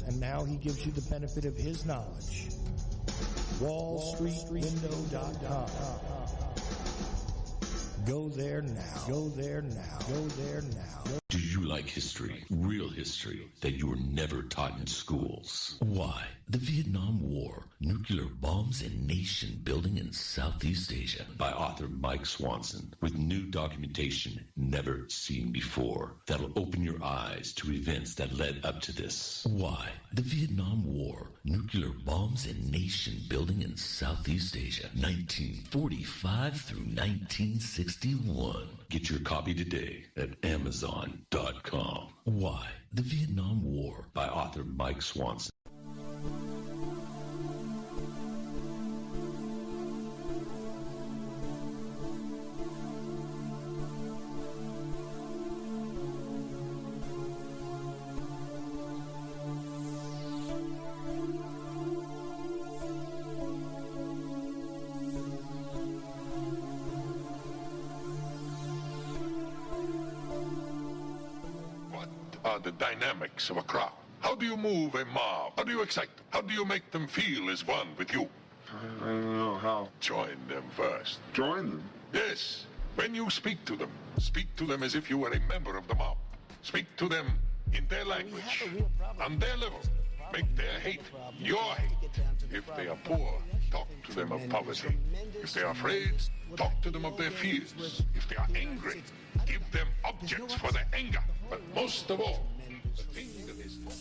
And now he gives you the benefit of his knowledge. WallStreetWindow.com. Go there now. Go there now. Go there now. Do you like history? Real history that you were never taught in schools? Why? The Vietnam War, nuclear bombs and nation building in Southeast Asia. By author Mike Swanson, with new documentation never seen before that'll open your eyes to events that led up to this. Why? The Vietnam War, nuclear bombs and nation building in Southeast Asia, 1945 through 1961. Get your copy today at Amazon.com. Why? The Vietnam War, by author Mike Swanson. The dynamics of a crowd. How do you move a mob? How do you excite them? How do you make them feel as one with you? I don't know how. Join them first. Join them? Yes. When you speak to them as if you were a member of the mob. Speak to them in their language, on their level. Make their hate your hate. If they are poor, talk to them of poverty. If they are afraid, talk to them of their fears. If they are angry, give them objects for their anger. But most of all, the thing that is most...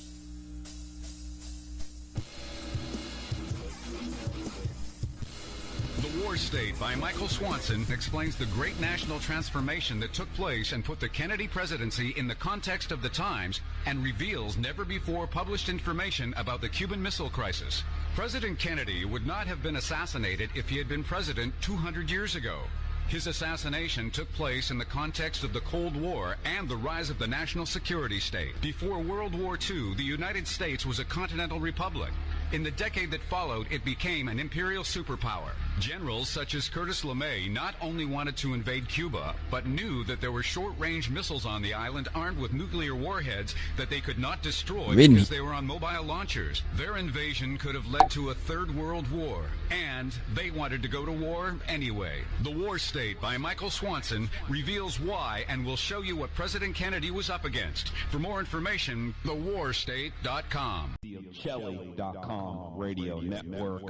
The War State by Michael Swanson explains the great national transformation that took place and put the Kennedy presidency in the context of the times and reveals never-before published information about the Cuban Missile Crisis. President Kennedy would not have been assassinated if he had been president 200 years ago. His assassination took place in the context of the Cold War and the rise of the national security state. Before World War II, the United States was a continental republic. In the decade that followed, it became an imperial superpower. Generals such as Curtis LeMay not only wanted to invade Cuba, but knew that there were short-range missiles on the island armed with nuclear warheads that they could not destroy because they were on mobile launchers. Their invasion could have led to a third world war, and they wanted to go to war anyway. The War State by Michael Swanson reveals why and will show you what President Kennedy was up against. For more information, thewarstate.com. Kelly.com radio network.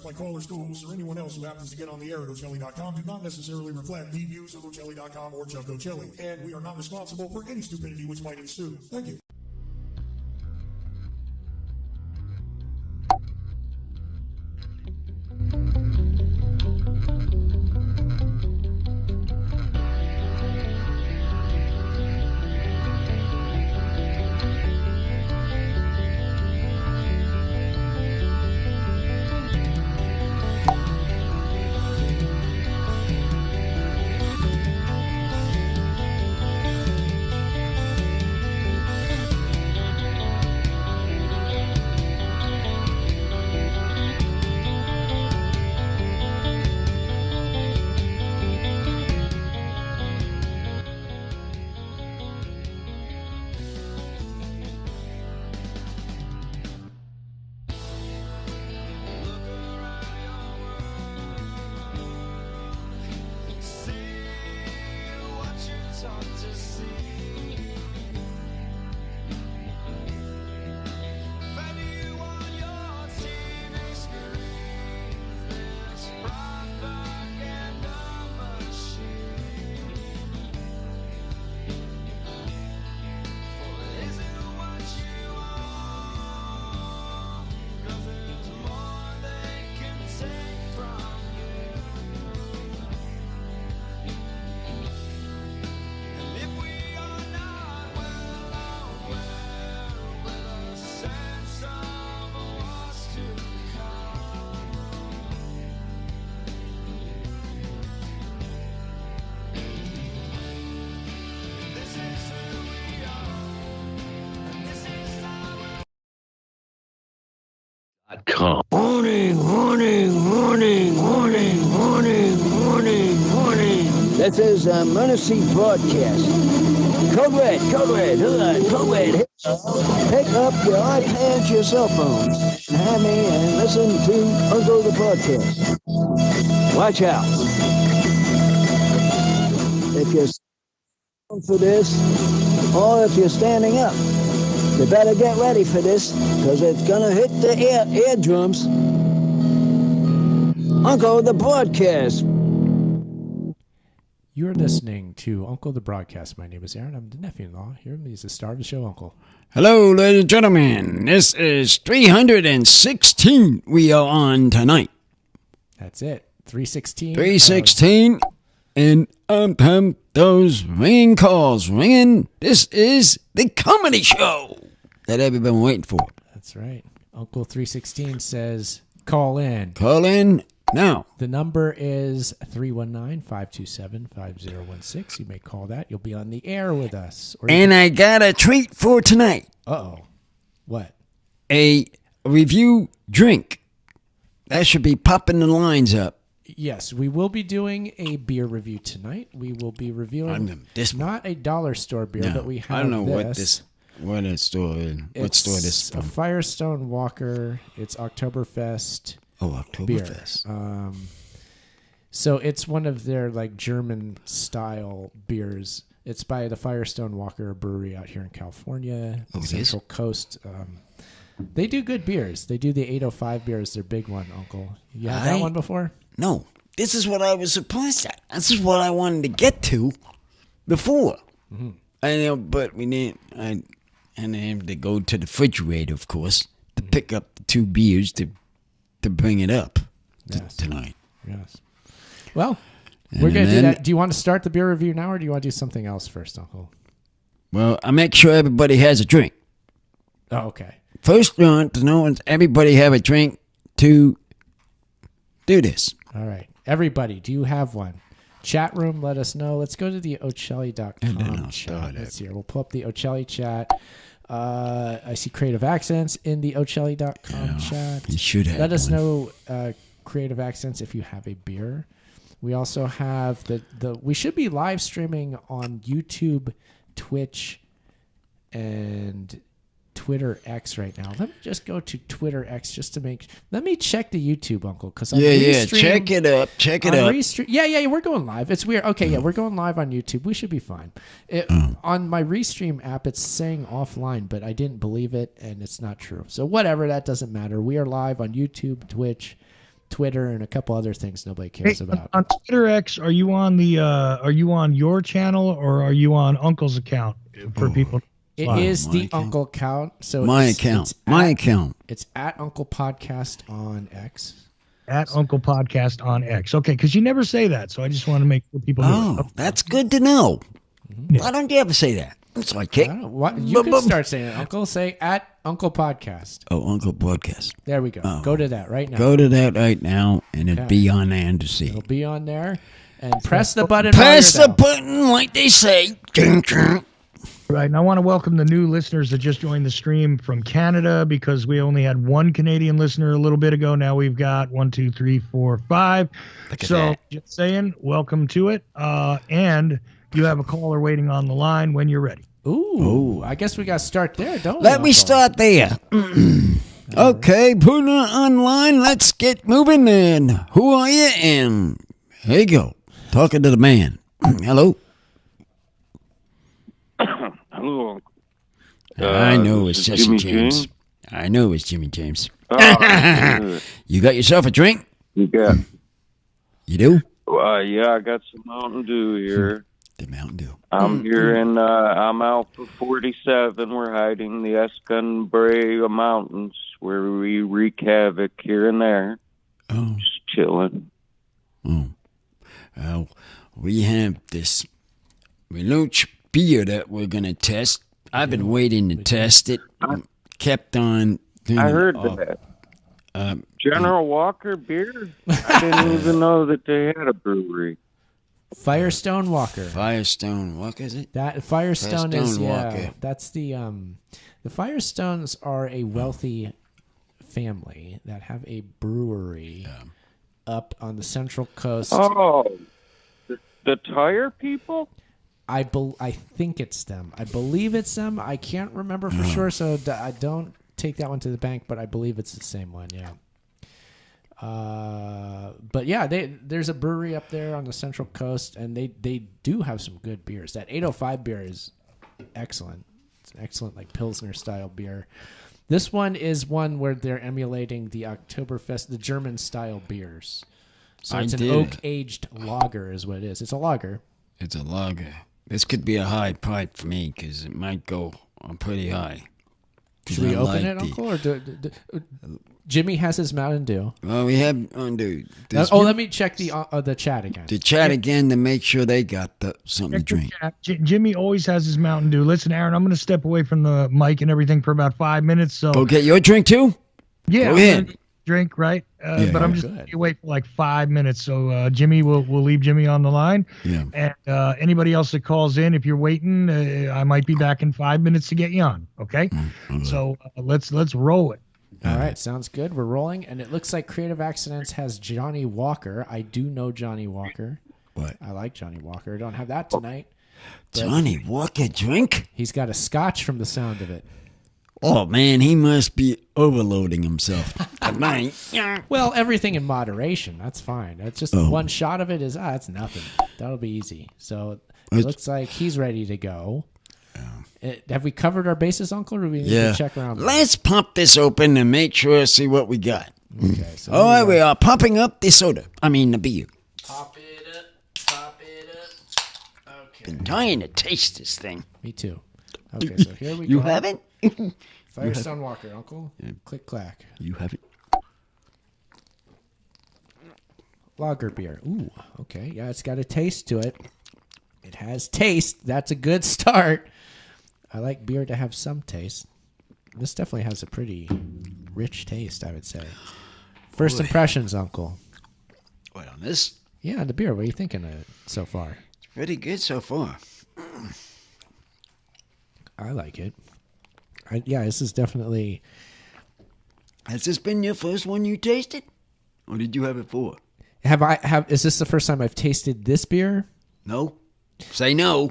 By callers, schools, or anyone else who happens to get on the air at Ocelli.com do not necessarily reflect the views of Ocelli.com or Chuck Ocelli, and we are not responsible for any stupidity which might ensue. Thank you. Come. Warning, warning, warning, warning, warning, warning, warning. This is an emergency broadcast. Code red, code red, code red. Pick up your iPads, your cell phones, and have me and listen to Uncle the Podcast. Watch out. If you're for this, or if you're standing up, you better get ready for this, because it's going to hit the eardrums. Uncle the Broadcast. You're listening to Uncle the Broadcast. My name is Aaron. I'm the nephew-in-law. Here is the star of the show, Uncle. Hello, ladies and gentlemen. This is 316 we are on tonight. That's it. 316. 316. And those ringing calls ringing. This is the comedy show that everyone been waiting for. That's right. Uncle 316 says, call in. Call in now. The number is 319-527-5016. You may call that. You'll be on the air with us. And I got a treat for tonight. Uh-oh. What? A review drink. That should be popping the lines up. Yes, we will be doing a beer review tonight. We will be reviewing not a dollar store beer, but we have I don't know this. what store is. What store this is from? A Firestone Walker. It's Oktoberfest. Oh, Oktoberfest. Beer. So it's one of their like German style beers. It's by the Firestone Walker Brewery out here in California, the Central Coast. They do good beers. They do the 805 beers. Their big one, Uncle. You had that one before? No. This is what I was surprised at. This is what I wanted to get to before. Mm-hmm. I know, but we didn't. I had to go to the refrigerator, of course, to pick up the two beers to bring it up tonight. Yes. Well, we're going to do that. Do you want to start the beer review now, or do you want to do something else first, Uncle? Well, I make sure everybody has a drink. Oh, okay. First, we want to know if everybody have a drink to do this. All right. Everybody, do you have one? Chat room, let us know. Let's go to the Ocelli.com chat. Let's see here. We'll pull up the Ocelli chat. I see Creative Accents in the Ocelli.com chat. You should have Let us know, Creative Accents, if you have a beer. We also have we should be live streaming on YouTube, Twitch, and Twitter X right now. Let me just go to Twitter X just to let me check the YouTube, Uncle, because check it up. Yeah, we're going live. It's weird. Okay, we're going live on YouTube. We should be fine. On my Restream app, it's saying offline, but I didn't believe it, and it's not true. So whatever, that doesn't matter. We are live on YouTube, Twitch, Twitter, and a couple other things nobody cares about. On Twitter X, are you on your channel, or are you on Uncle's account for people? It is the account. Uncle account. So my account. It's at Uncle Podcast on X. At Uncle Podcast on X. Okay, because you never say that, so I just want to make sure people know. Oh, that's good to know. Mm-hmm. Why don't you ever say that? That's my kick. You can start saying it, Uncle. Say at Uncle Podcast. Oh, Uncle Podcast. There we go. Oh. Go to that right now. Go to that right now, and it'll be on there to see. It'll be on there. And press the button. Press the button like they say. Right, and I want to welcome the new listeners that just joined the stream from Canada, because we only had one Canadian listener a little bit ago. Now we've got 1, 2, 3, 4, 5. So just saying, welcome to it. And you have a caller waiting on the line when you're ready. Ooh. I guess we got to start there, don't we? Let me start there. Okay, put it online. Let's get moving then. Who are you? And here you go. Talking to the man. Hello. Hello. I know it's Jesse James. I know it's Jimmy James. You got yourself a drink? Yeah. You do? Yeah, I got some Mountain Dew here. The Mountain Dew. I'm here in I'm Alpha 47. We're hiding the Escambray Mountains where we wreak havoc here and there. Oh. Just chilling. Oh. Well, we have this Reloach beer that we're going to test. I've been waiting to test it. Kept on doing I heard that. General Walker beer? I didn't even know that they had a brewery. Firestone Walker. Firestone Walker, is it? That Firestone is Walker. That's the Firestones are a wealthy family that have a brewery up on the Central Coast. Oh, the tire people? I think it's them. I believe it's them. I can't remember for sure, so I don't take that one to the bank, but I believe it's the same one, yeah. But yeah, there's a brewery up there on the Central Coast, and they do have some good beers. That 805 beer is excellent. It's an excellent like Pilsner style beer. This one is one where they're emulating the Oktoberfest, the German style beers. So it's an oak aged lager, is what it is. It's a lager. It's a lager. This could be a high pipe for me because it might go pretty high. Should we open it, Uncle? Or Jimmy has his Mountain Dew. Well, we have Mountain Dew. Let me check the chat again. The chat again to make sure they got something to drink. Jimmy always has his Mountain Dew. Listen, Aaron, I'm going to step away from the mic and everything for about 5 minutes. So go get your drink too? Yeah. Go ahead. Drink, right? But I'm just going to wait for like 5 minutes. So Jimmy, we'll leave Jimmy on the line. Yeah. And anybody else that calls in, if you're waiting, I might be back in 5 minutes to get you on. Okay. So let's roll it. All right, sounds good. We're rolling, and it looks like Creative Accidents has Johnny Walker. I do know Johnny Walker. What? I like Johnny Walker. I don't have that tonight. Johnny Walker drink? He's got a scotch from the sound of it. Oh, man, he must be overloading himself tonight. Well, everything in moderation. That's fine. That's just one shot of it is, that's nothing. That'll be easy. So it looks like he's ready to go. Have we covered our bases, Uncle, or do we need to check around? Let's pump this open and make sure, see what we got. Okay. So we are pumping up the soda. I mean, the beer. Pop it up. Pop it up. Okay. Been dying to taste this thing. Me too. Okay, so here we go. You haven't? Firestone Walker, Uncle. Yeah. Click, clack. You haven't? Lager beer. Ooh, okay. Yeah, it's got a taste to it. It has taste. That's a good start. I like beer to have some taste. This definitely has a pretty rich taste, I would say. First impressions, Uncle. What, on this? Yeah, the beer. What are you thinking of it so far? It's pretty good so far. I like it. This is definitely... Has this been your first one you tasted? Or did you have it before? Is this the first time I've tasted this beer? No. Say no.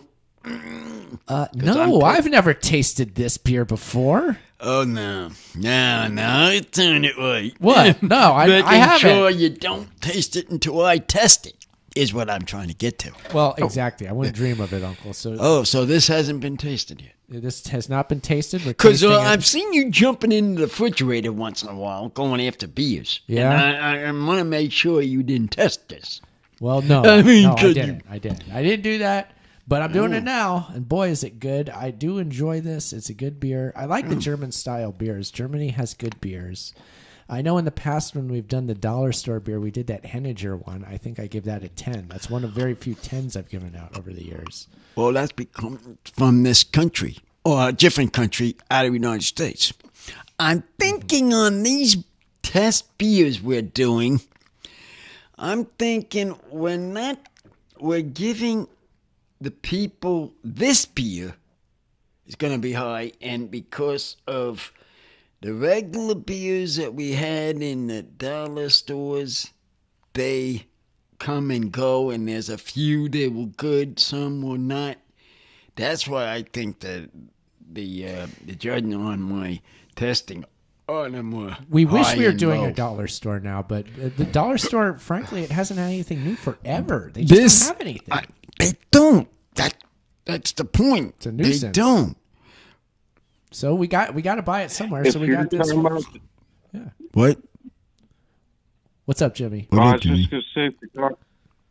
No, I've never tasted this beer before. Oh, no. No, turn it right. What? No, I haven't. Making sure you don't taste it until I test it is what I'm trying to get to. Well, exactly. I wouldn't dream of it, Uncle. So this hasn't been tasted yet. This has not been tasted? Because I've seen you jumping into the refrigerator once in a while, going after beers. Yeah. And I want to make sure you didn't test this. Well, no. I didn't. I didn't do that. But I'm doing it now, and boy, is it good. I do enjoy this. It's a good beer. I like the German-style beers. Germany has good beers. I know in the past when we've done the dollar store beer, we did that Henniger one. I think I give that a 10. That's one of very few 10s I've given out over the years. Well, that's become from this country, or a different country out of the United States. I'm thinking on these test beers we're doing, I'm thinking we're giving the people this beer is going to be high, and because of the regular beers that we had in the dollar stores, they come and go, and there's a few that were good, some were not. That's why I think that the judging on my testing on them were we wish we were doing low. a dollar store now, but the dollar store, frankly, it hasn't had anything new forever. They just don't have anything. They don't. That's the point. It's a nuisance. They don't. So we got to buy it somewhere. So we got this. Yeah. What? What's up, Jimmy? I was just gonna say,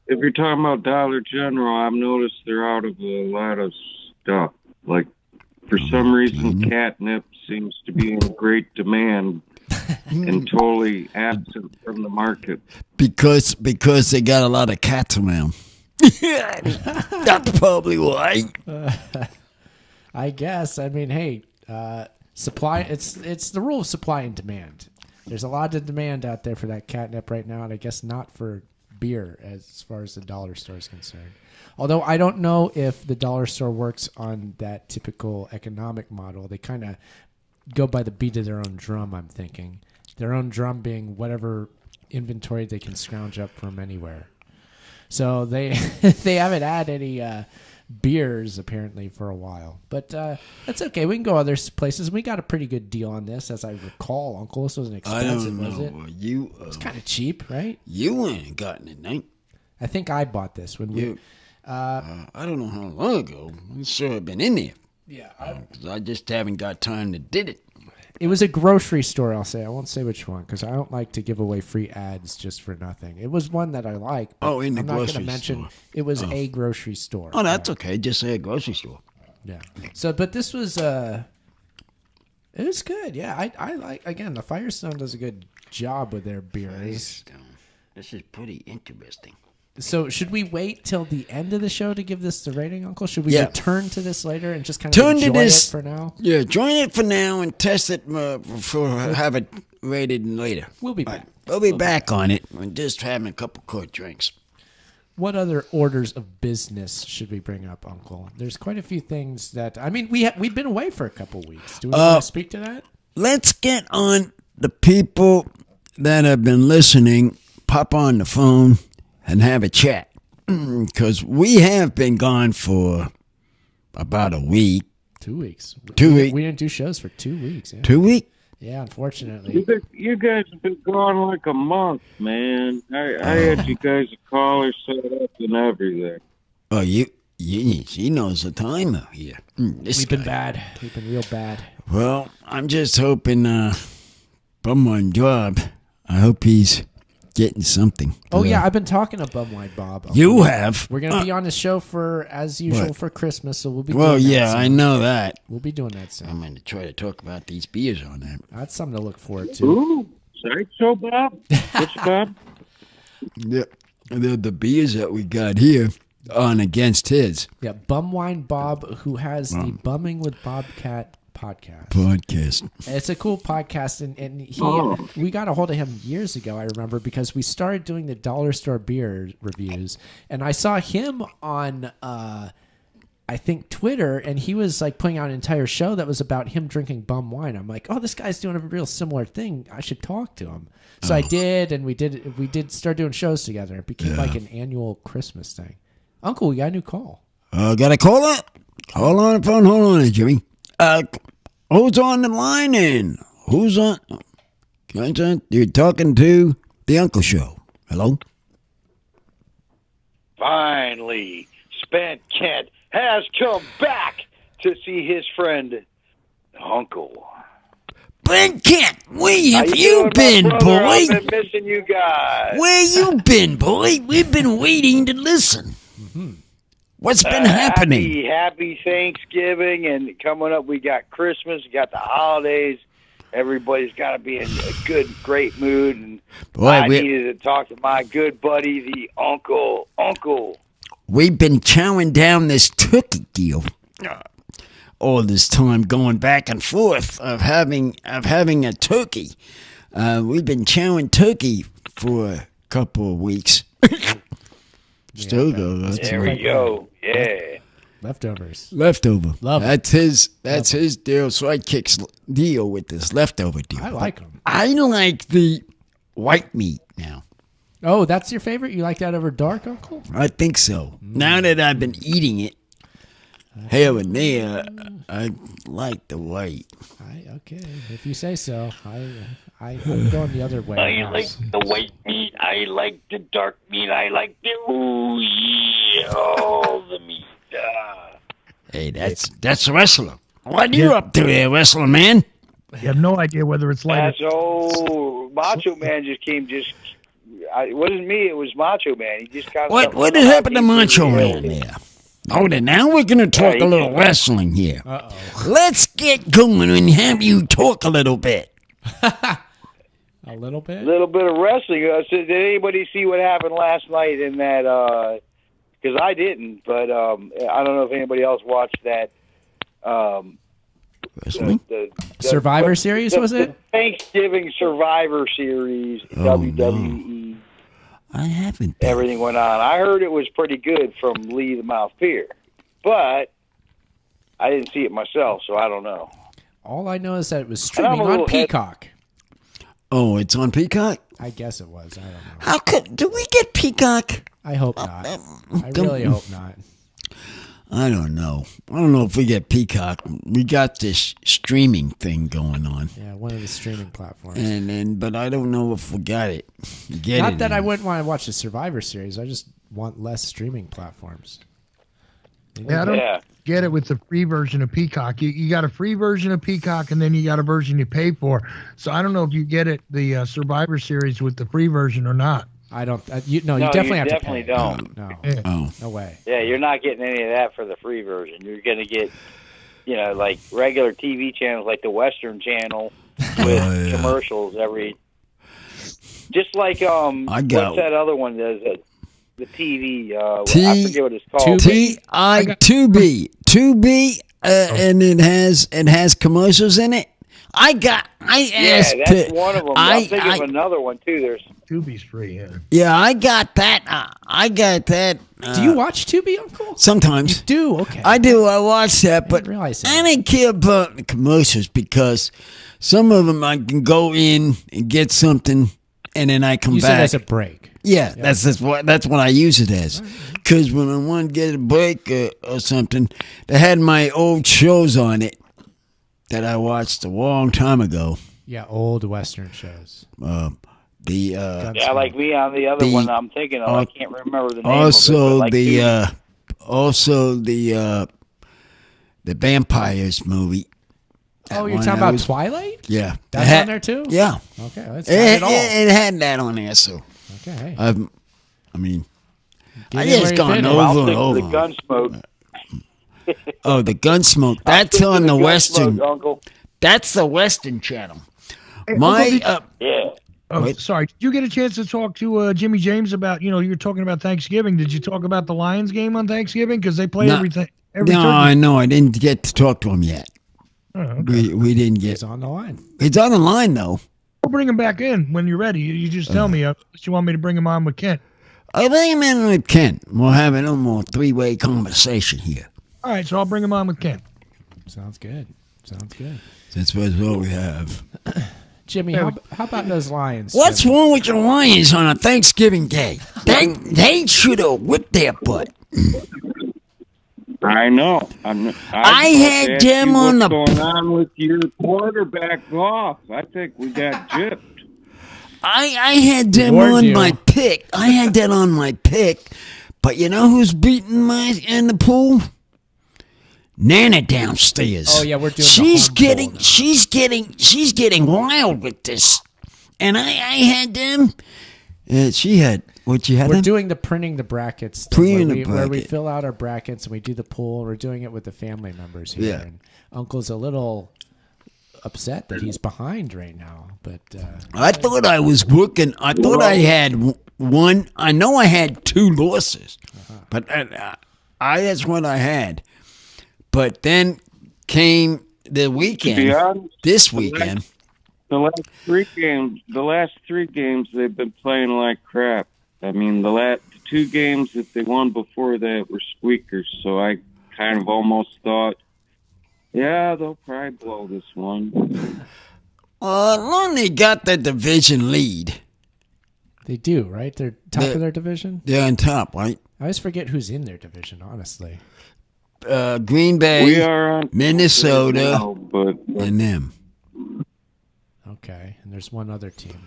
if you're talking about Dollar General, I've noticed they're out of a lot of stuff. Like for some reason, catnip seems to be in great demand and totally absent from the market. Because they got a lot of cats around. That's probably why. I guess. I mean, hey, supply. It's the rule of supply and demand. There's a lot of demand out there for that catnip right now, and I guess not for beer as far as the dollar store is concerned. Although I don't know if the dollar store works on that typical economic model. They kind of go by the beat of their own drum, I'm thinking. Their own drum being whatever inventory they can scrounge up from anywhere. So they haven't had any beers apparently for a while, but that's okay. We can go other places. We got a pretty good deal on this, as I recall. Uncle, this wasn't expensive, was it? It was kind of cheap, right? You ain't gotten it, Nate. I think I bought this when we. I don't know how long ago. I'm sure I've been in there. Yeah, because I just haven't got time to did it. It was a grocery store, I'll say. I won't say which one because I don't like to give away free ads just for nothing. It was one that I like. Oh, in the grocery store. I'm not going to mention it was a grocery store. Oh, that's okay. Just say a grocery store. Yeah. So, but this was it was good. Yeah, I like, again, the Firestone does a good job with their beers. This is pretty interesting. So should we wait till the end of the show to give this the rating, Uncle? Should we return to this later and just kind of enjoy it for now? Yeah, join it for now and test it have it rated later. We'll be back. We'll be back on it and just having a couple cold drinks. What other orders of business should we bring up, Uncle? There's quite a few things that, I mean, we've been away for a couple weeks. Do we want to speak to that? Let's get on the people that have been listening. Pop on the phone and have a chat, because we have been gone for about a week. 2 weeks. 2 weeks. We didn't do shows for 2 weeks. Yeah. 2 weeks? Yeah, unfortunately. You guys have been gone like a month, man. I had you guys a caller set up and everything. Oh, she knows the time here. We've been bad. We've been real bad. Well, I'm just hoping, bum on job. I hope he's getting something. Oh, yeah, I've been talking to Bumwine Bob. You have? We're going to be on the show as usual for Christmas, so we'll be doing that yeah, soon. I know that. We'll be doing that soon. I'm going to try to talk about these beers on that. That's something to look forward to. Ooh, Sideshow Bob? Which Bob? Yeah, the beers that we got here on against his. Yeah, Bumwine Bob, who has the Bumming with Bobcat podcast. It's a cool podcast, and we got a hold of him years ago, I remember, because we started doing the dollar store beer reviews, and I saw him on I think Twitter, and he was like putting out an entire show that was about him drinking bum wine. I'm like, oh, this guy's doing a real similar thing. I should talk to him. So I did, and we did start doing shows together. It became like an annual Christmas thing. Uncle, we got a new call. Got a caller? Hold on the phone. Hold on, Jimmy. Who's on the line and who's on? You're talking to the Uncle Show. Hello? Finally, Spent Kent has come back to see his friend, Uncle. Ben Kent, where have you been, boy? I've been missing you guys. Where you been, boy? We've been waiting to listen. Mm-hmm. What's been happening? Happy Thanksgiving, and coming up, we got Christmas, we got the holidays. Everybody's got to be in a good, great mood, and I needed to talk to my good buddy, the Uncle. We've been chowing down this turkey deal all this time, going back and forth of having a turkey. We've been chowing turkey for a couple of weeks. Still though. There we go. Yeah. Leftover. Love That's his deal. Sidekick's deal with this leftover deal. I like them. I like the white meat now. Oh, that's your favorite? You like that over dark, Uncle? I think so. Now that I've been eating it here and there, I like the white. Okay, if you say so. I'm going the other way. I like the white meat. I like the dark meat. I like the the meat. Hey, that's a wrestler. What are you up to there, wrestler man? You have no idea whether it's light. Macho Man it wasn't me. It was Macho Man. He just got. What did happen to Macho Man there? Oh, then now we're going to talk a little wrestling here. Uh-oh. Let's get going and have you talk a little bit. A little bit? A little bit of wrestling. Did anybody see what happened last night in that? Because I didn't, but I don't know if anybody else watched that. Wrestling? The Survivor Series, was it? Thanksgiving Survivor Series, WWE. No. I haven't. Everything went on. I heard it was pretty good from Lee the Mouth Pier, but I didn't see it myself, so I don't know. All I know is that it was streaming on Peacock. Oh, it's on Peacock? I guess it was. I don't know. How could... Do we get Peacock? I hope not. I really hope not. I don't know. I don't know if we get Peacock. We got this streaming thing going on. Yeah, one of the streaming platforms. But I don't know if we got it. Not that I wouldn't want to watch the Survivor Series. I just want less streaming platforms. Yeah, I don't get it with the free version of Peacock. You got a free version of Peacock, and then you got a version you pay for. So I don't know if you get it, the Survivor Series, with the free version or not. I don't. You definitely have to pay. Don't. No. Oh. No way. Yeah, you're not getting any of that for the free version. You're going to get, like regular TV channels like the Western Channel with commercials every. Just like what's that other one? There's the TV. I forget what it's called. Tubi, and it has commercials in it. That's one of them. I'm thinking of another one too. There's Tubi's free. Yeah, I got that. Do you watch Tubi, Uncle? Sometimes. You do? Okay. I do. I watch that, but I didn't care about the commercials because some of them I can go in and get something, and then I come back. Use it as a break. Yeah, that's what I use it as. Because when I want to get a break or something, they had my old shows on it that I watched a long time ago. Yeah, old Western shows. Like me on the other one I'm thinking of. I can't remember the name of it. Also the Vampires movie. Oh, you're talking about Twilight? Yeah. That's on there too? Yeah. Okay, let's it all. It had that on there, so. Okay. I just gone over and over. The Gunsmoke. Oh, the Gunsmoke. That's on the Western. Uncle. That's the Western Channel. Yeah. Oh, sorry. Did you get a chance to talk to Jimmy James about, you were talking about Thanksgiving. Did you talk about the Lions game on Thanksgiving? Because they play everything. I know. I didn't get to talk to him yet. Oh, okay. We didn't get. He's on the line. It's on the line, though. We'll bring him back in when you're ready. You just tell me. You want me to bring him on with Kent? I'll bring him in with Kent. We'll have a little more three-way conversation here. All right, so I'll bring him on with Kent. Sounds good. That's what we have. Jimmy, how about those Lions? What's wrong with your Lions on a Thanksgiving Day? They should have whipped their butt. I know. I had them on the. What's going on with your quarterback off? I think we got gypped. I had them on my pick. I had that on my pick, but you know who's beating my in the pool? Nana downstairs. Oh yeah, we're doing. She's getting wild with this, and I had them. She had. We're doing the printing the brackets thing, where we fill out our brackets and we do the pool. We're doing it with the family members here. Yeah. And Uncle's a little upset that he's behind right now. But I thought I was working. I thought I had one. I know I had 2 losses, but that's what I had. But then came the weekend. This weekend, the last 3 games, they've been playing like crap. I mean, the 2 games that they won before that were squeakers, so I kind of almost thought, yeah, they'll probably blow this one. They got the division lead. They do, right? They're top of their division? They're on top, right? I always forget who's in their division, honestly. Green Bay, we are on Minnesota, now, and them. Okay, and there's one other team.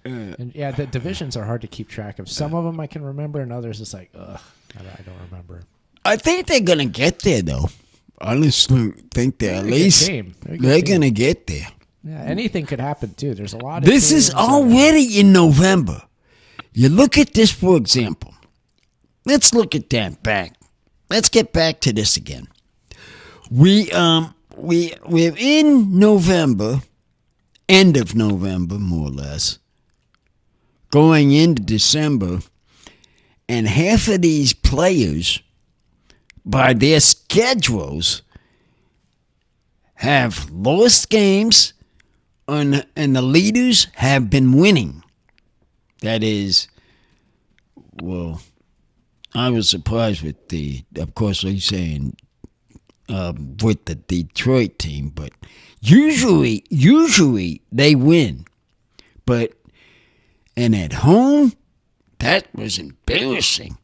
And yeah, the divisions are hard to keep track of. Some of them I can remember, and others it's like, ugh, I don't remember. I think they're gonna get there, though. I honestly think they're at least they're gonna get there. Yeah, anything could happen too. There's a lot of. This is already in November. You look at this, for example. Let's look at that back. Let's get back to this again. We're in November, end of November, more or less. Going into December, and half of these players, by their schedules, have lost games, and the leaders have been winning. That is, well, I was surprised with of course, he's saying with the Detroit team, but usually they win. And at home, that was embarrassing.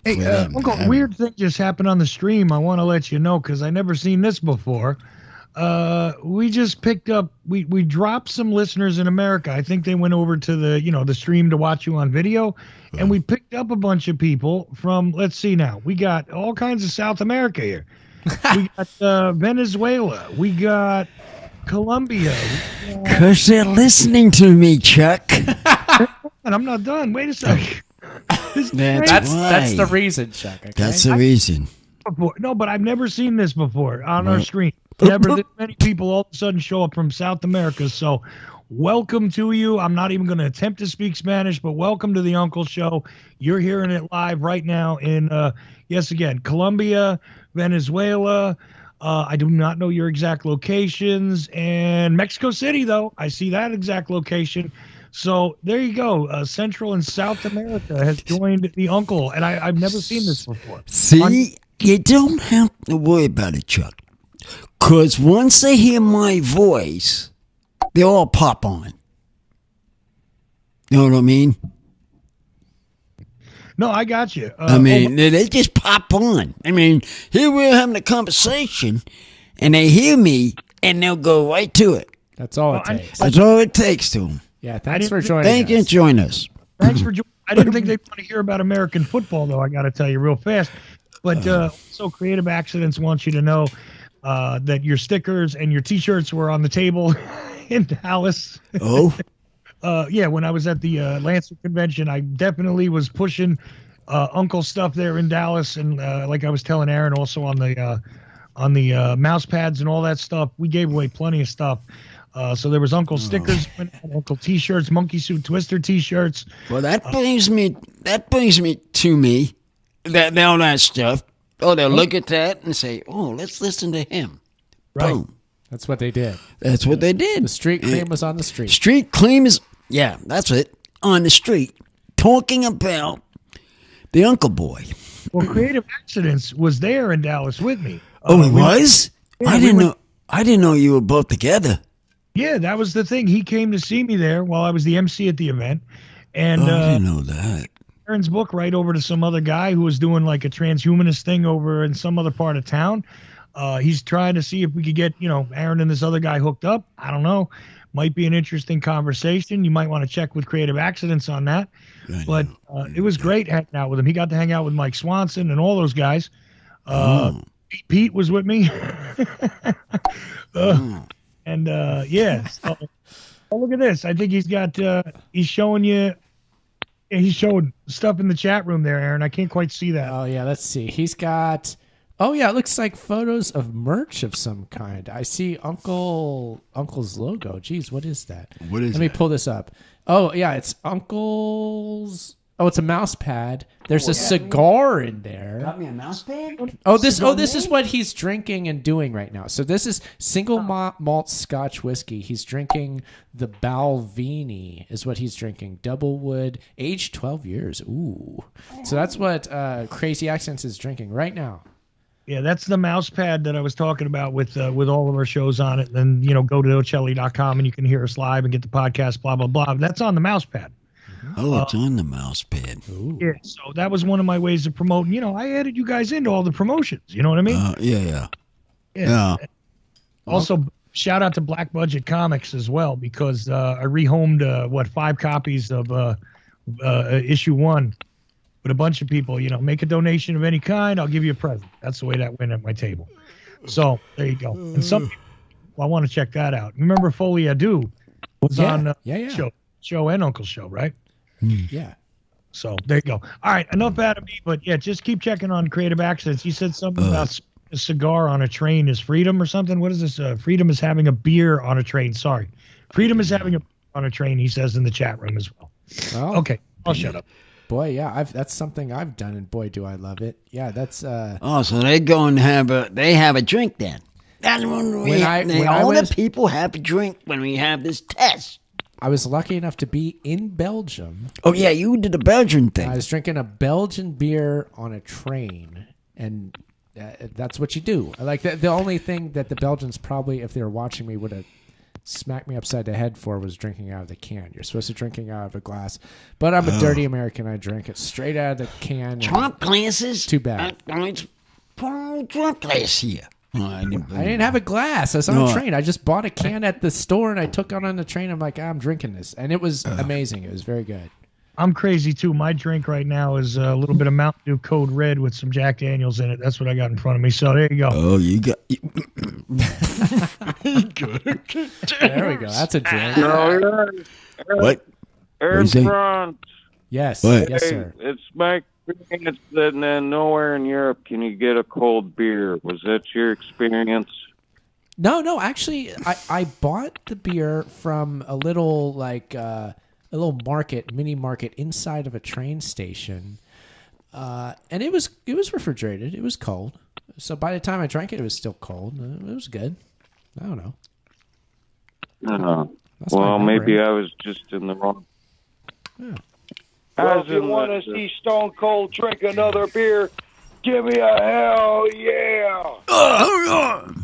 Hey, Uncle, weird thing just happened on the stream. I want to let you know because I never seen this before. We just picked up. We dropped some listeners in America. I think they went over to the stream to watch you on video, and we picked up a bunch of people from. Let's see now. We got all kinds of South America here. We got Venezuela. We got Colombia. Because they're listening to me, Chuck. And I'm not done. Wait a second. That's the reason, Chuck. Okay? That's the reason. No, but I've never seen this before on our screen. Never this many people all of a sudden show up from South America. So welcome to you. I'm not even going to attempt to speak Spanish, but welcome to the Uncle Show. You're hearing it live right now in, yes, again, Colombia, Venezuela. I do not know your exact locations. And Mexico City, though. I see that exact location. So there you go. Central and South America has joined the Uncle. And I've never seen this before. See, you don't have to worry about it, Chuck. Because once they hear my voice, they all pop on. You know what I mean? No, I got you. They just pop on. I mean, here we're having a conversation, and they hear me, and they'll go right to it. That's all it takes. That's all it takes to them. Yeah, thanks for joining us. Thank you for joining us. Thanks for joining. I didn't think they'd want to hear about American football, though, I got to tell you real fast. But also, Creative Accidents wants you to know that your stickers and your T-shirts were on the table in Dallas. Oh? Yeah, when I was at the Lancer convention, I definitely was pushing Uncle stuff there in Dallas. And like I was telling Aaron, also on the mouse pads and all that stuff, we gave away plenty of stuff. So there was Uncle stickers, Uncle T-shirts, Monkey Suit Twister T-shirts. Well, that brings me to me. All that stuff. Oh, they'll look at that and say, "Oh, let's listen to him." Right. Boom. That's what they did. That's what they did. The street cream was on the street. Street cream is, yeah, that's it. On the street, talking about the Uncle Boy. Well, Creative Accidents was there in Dallas with me. Oh, he was? Yeah, I didn't know you were both together. Yeah, that was the thing. He came to see me there while I was the MC at the event, and I didn't know that. Aaron's book right over to some other guy who was doing like a transhumanist thing over in some other part of town. He's trying to see if we could get, Aaron and this other guy hooked up. I don't know. Might be an interesting conversation. You might want to check with Creative Accidents on that. But it was great hanging out with him. He got to hang out with Mike Swanson and all those guys. Pete was with me. And yeah. So, look at this. I think he's got, he's showing you. He showed stuff in the chat room there, Aaron. I can't quite see that. Oh, yeah. Let's see. He's got... Oh, yeah. It looks like photos of merch of some kind. I see Uncle's logo. Jeez, what is that? Let me pull this up. Oh, yeah. It's Uncle's... Oh, it's a mouse pad. There's a cigar in there. Got me a mouse pad? This is what he's drinking and doing right now. So this is single malt Scotch whiskey. He's drinking the Balvenie is what he's drinking. Double wood, aged 12 years. Ooh. So that's what Crazy Accents is drinking right now. Yeah, that's the mouse pad that I was talking about with all of our shows on it. And then, go to ocelli.com and you can hear us live and get the podcast, blah, blah, blah. That's on the mouse pad. Oh, it's on the mouse pad. Yeah, so that was one of my ways of promoting. I added you guys into all the promotions. You know what I mean? Yeah. Also, shout out to Black Budget Comics as well, because I rehomed 5 copies of issue 1 with a bunch of people. Make a donation of any kind, I'll give you a present. That's the way that went at my table. So there you go. And some people, I want to check that out. Remember Folie à Deux was on show and Uncle's show, right? Yeah. So there you go. All right, enough out of me, but yeah, just keep checking on Creative Accidents. You said something about a cigar on a train is freedom or something. What is this? Freedom is having a beer on a train. Sorry. Freedom is having a beer on a train, he says in the chat room as well. Well, okay, I'll shut up. Boy, yeah, that's something I've done, and boy, do I love it. Yeah, that's. Oh, so they go and have a drink then. That's when the people have a drink when we have this test. I was lucky enough to be in Belgium. Oh, yeah, you did the Belgian thing. I was drinking a Belgian beer on a train, and that's what you do. Like the only thing that the Belgians probably, if they were watching me, would have smacked me upside the head for was drinking out of the can. You're supposed to drinking out of a glass, but I'm a dirty American. I drink it straight out of the can. Drunk glasses? Too bad. Drunk glass here. I didn't have a glass. I was on a train. I just bought a can at the store and I took it on the train. I'm like, I'm drinking this. And it was amazing. It was very good. I'm crazy too. My drink right now is a little bit of Mountain Dew Code Red with some Jack Daniels in it. That's what I got in front of me. So there you go. Oh, you got. There we go. That's a drink. What? Yes. What? Yes, sir. It's my experience that nowhere in Europe can you get a cold beer. Was that your experience? No. Actually, I bought the beer from a little mini market inside of a train station, and it was refrigerated. It was cold, so by the time I drank it, it was still cold. It was good. I don't know. Well, maybe I was just in the wrong. Yeah. Well, if you want to see Stone Cold drink another beer, give me a hell yeah!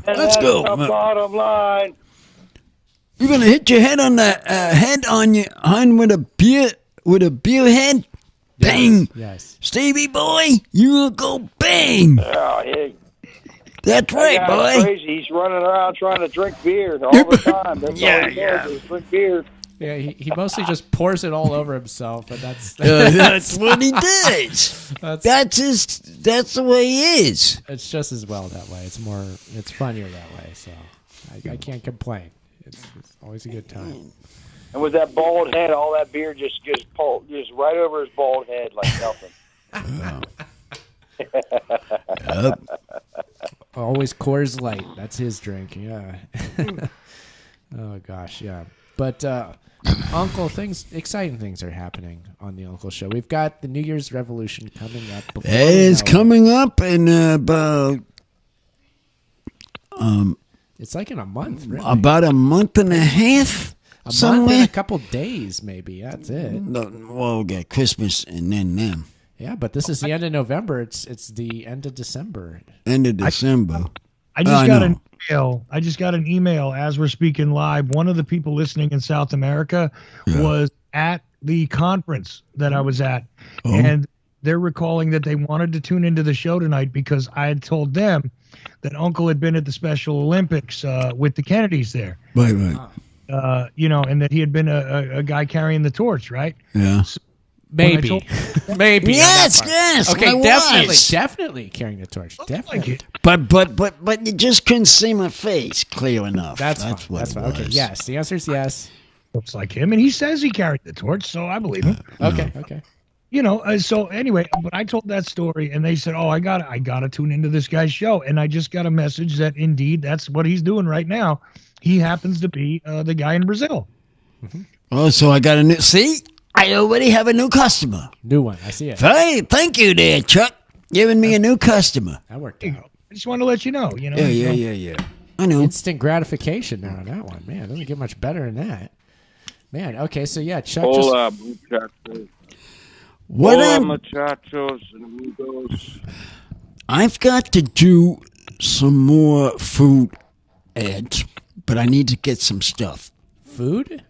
And Let's go. The bottom line. You're gonna hit your head on the head on with a beer head. Bang! Yes. Stevie boy, you gonna go bang! Oh, hey. That's right, That boy. guy's crazy. He's running around trying to drink beer all the time. That's all he does is drink beer. Yeah, he mostly just pours it all over himself, and that's what he does. That's the way he is. It's just as well that way. It's funnier that way. So I can't complain. It's always a good time. And with that bald head, all that beer just right over his bald head like nothing. Always Coors Light. That's his drink. Yeah. Oh gosh, yeah. But Uncle, exciting things are happening on the Uncle Show. We've got the New Year's Revolution coming up. It's coming up in about it's like in a month, really. About a month and a half. Month and a couple days, maybe. That's it. Well, we got Christmas and then them. Yeah, but this is the end of November. It's the end of December. End of December. I just got an email. I just got an email as we're speaking live. One of the people listening in South America was at the conference that I was at, and they're recalling that they wanted to tune into the show tonight because I had told them that Uncle had been at the Special Olympics with the Kennedys there. Right. And that he had been a guy carrying the torch, right? Yeah. So maybe. Yes. Okay, definitely carrying the torch. Definitely. But you just couldn't see my face clear enough. That's fine. Okay, yes. The answer is yes. Looks like him, and he says he carried the torch, so I believe him. Okay. So anyway, but I told that story, and they said, "Oh, I gotta tune into this guy's show," and I just got a message that indeed that's what he's doing right now. He happens to be the guy in Brazil. Mm-hmm. Oh, so I got a new. See, I already have a new customer. New one. I see it. Hey, thank you, there, Chuck, giving me a new customer. That worked out. I just want to let you know. Yeah. I know. Instant gratification now on that one, man. It doesn't get much better than that, man. Okay, so yeah, Chuck. Hola, muchachos. Hola, muchachos and amigos. I've got to do some more food ads, but I need to get some stuff. Food?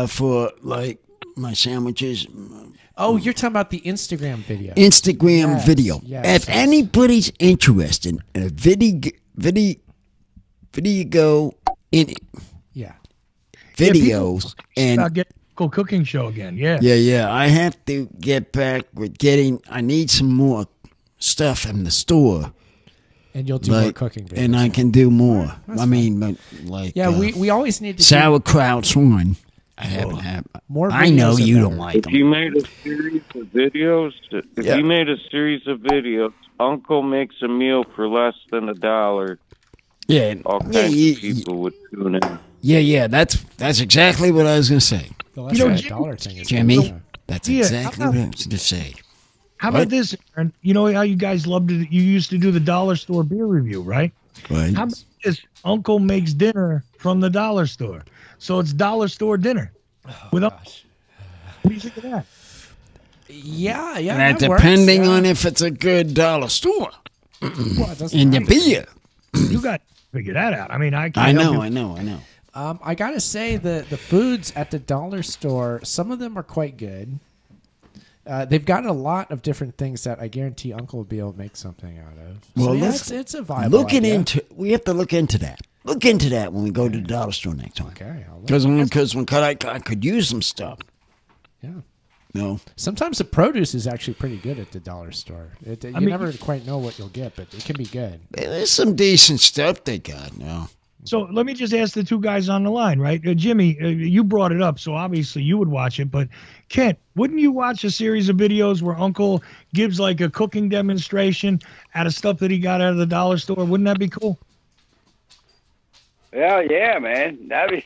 For like my sandwiches. Oh, you're talking about the Instagram video. Video. Yes, if anybody's interested in a video in it. Yeah. Videos and get a cooking show again. Yeah. Yeah. I have to get back with I need some more stuff in the store. And you'll do more cooking videos. And I can do more. We always need to sauerkraut's one. I haven't had. More. I know you don't like them. If you made a series of videos, Uncle makes a meal for less than $1. Yeah. All kinds of people would tune in. Yeah. That's exactly what I was gonna say. The less than $1 thing is Jimmy. That's exactly what I was gonna say. How about this, Aaron? You know how you guys loved it? You used to do the dollar store beer review, right? Right. How about this? Uncle makes dinner from the dollar store. So it's dollar store dinner. Gosh. What do you think of that? Yeah. And depending on if it's a good dollar store. And the beer. You got to figure that out. I mean, I know. I gotta say the foods at the dollar store, some of them are quite good. They've got a lot of different things that I guarantee Uncle will be able to make something out of. Well, it's a viable idea. We have to look into that. Look into that when we go to the dollar store next time. Okay. Because I could use some stuff. Yeah. No. Sometimes the produce is actually pretty good at the dollar store. You never quite know what you'll get, but it can be good. There's some decent stuff they got now. So let me just ask the two guys on the line, right? Jimmy, you brought it up, so obviously you would watch it. But Kent, wouldn't you watch a series of videos where Uncle gives like a cooking demonstration out of stuff that he got out of the dollar store? Wouldn't that be cool? Yeah, man. That'd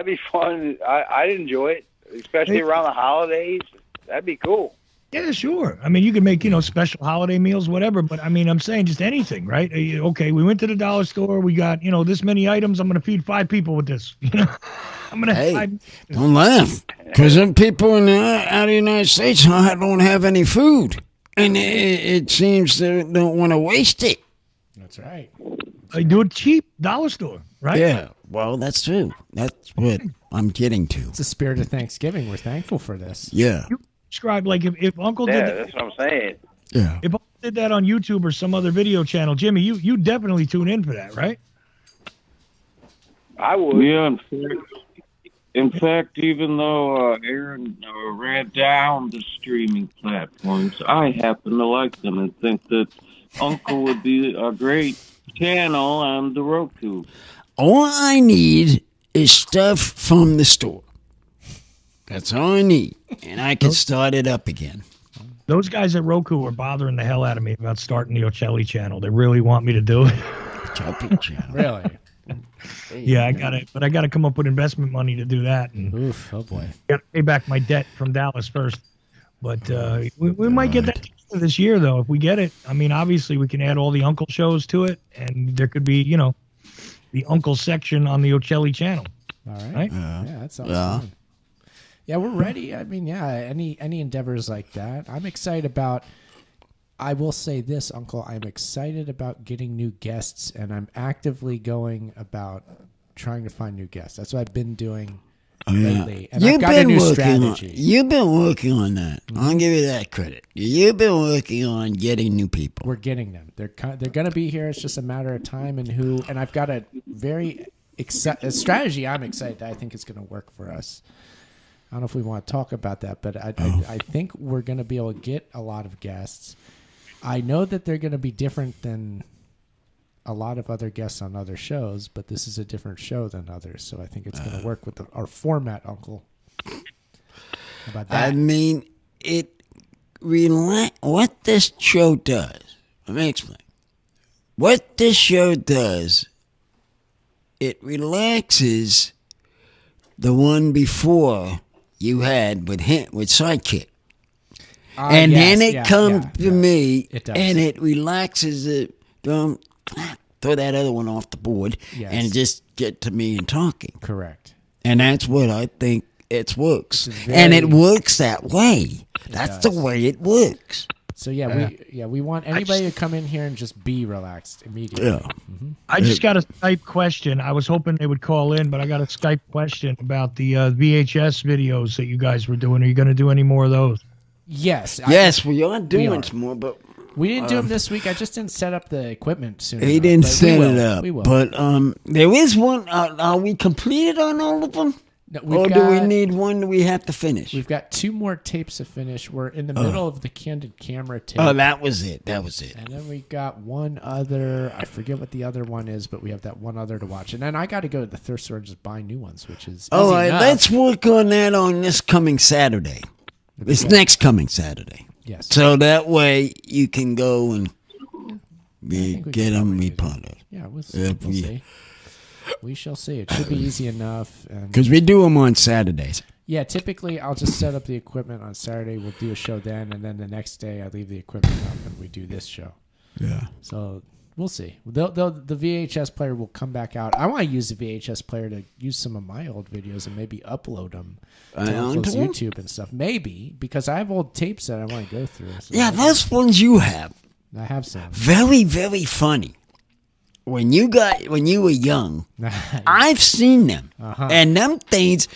be fun. I'd enjoy it, especially around the holidays. That'd be cool. Yeah, sure. I mean, you can make, special holiday meals, whatever. But, I mean, I'm saying just anything, right? Okay, we went to the dollar store. We got, this many items. I'm going to feed 5 people with this. I'm going to have don't laugh. Because some people out of the United States don't have any food. And it seems they don't want to waste it. That's right. I do it cheap, dollar store, right? Yeah, well, that's true. That's what I'm getting to. It's the spirit of Thanksgiving. We're thankful for this. Yeah. Describe like if Uncle did that, that's what I'm saying. Yeah. If Uncle did that on YouTube or some other video channel, Jimmy, you definitely tune in for that, right? I would. Yeah, in fact, even though Aaron ran down the streaming platforms, I happen to like them and think that Uncle would be a great channel on the Roku. All I need is stuff from the store. That's all I need, and I can start it up again. Those guys at Roku are bothering the hell out of me about starting the Ocelli channel. They really want me to do it. Really? Yeah, I got to come up with investment money to do that. And oof, oh boy. Got to pay back my debt from Dallas first. But we might get that this year, though. If we get it, I mean, obviously we can add all the Uncle shows to it, and there could be, the Uncle section on the Ocelli channel. All right. Yeah, that sounds fun. Yeah, we're ready. I mean, yeah, any endeavors like that. I'm excited about. I will say this, Uncle. I'm excited about getting new guests, and I'm actively going about trying to find new guests. That's what I've been doing lately. And I've got a new strategy. You've been working on that. I'll give you that credit. You've been working on getting new people. We're getting them. They're going to be here. It's just a matter of time and who. And I've got a strategy I'm excited. I think it's going to work for us. I don't know if we want to talk about that, but I think we're going to be able to get a lot of guests. I know that they're going to be different than a lot of other guests on other shows, but this is a different show than others, so I think it's going to work with our format, Uncle. How about that? I mean, what this show does, let me explain. What this show does, it relaxes the one before you had with Sidekick. And then it comes to me, and it relaxes it. Throw that other one off the board, and just get to me and talking. Correct. And that's what I think it works. And it works that way. That's the way it works. So we want anybody to come in here and just be relaxed immediately. Yeah. Mm-hmm. I just got a Skype question. I was hoping they would call in, but I got a Skype question about the VHS videos that you guys were doing. Are you going to do any more of those? Yes. We are doing some more, but we didn't do them this week. I just didn't set up the equipment soon. He didn't set it up. We will. But there is one. Are we completed on all of them? No, do we need one that we have to finish? We've got 2 more tapes to finish. We're in the middle of the Candid Camera tape. Oh, that was it. And then we got one other. I forget what the other one is, but we have that one other to watch. And then I got to go to the thrift store and just buy new ones, which is all right. Let's work on that on this coming Saturday. This next coming Saturday. Yes. So that way you can go and get them repotted. Yeah, we'll see. We shall see. It should be easy enough. Because we do them on Saturdays. Yeah, typically I'll just set up the equipment on Saturday. We'll do a show then, and then the next day I leave the equipment up and we do this show. Yeah. So we'll see. The VHS player will come back out. I want to use the VHS player to use some of my old videos and maybe upload them to YouTube and stuff. Maybe, because I have old tapes that I want to go through. So those ones you have. I have some. Very, very funny. when you were young, I've seen them, and them things.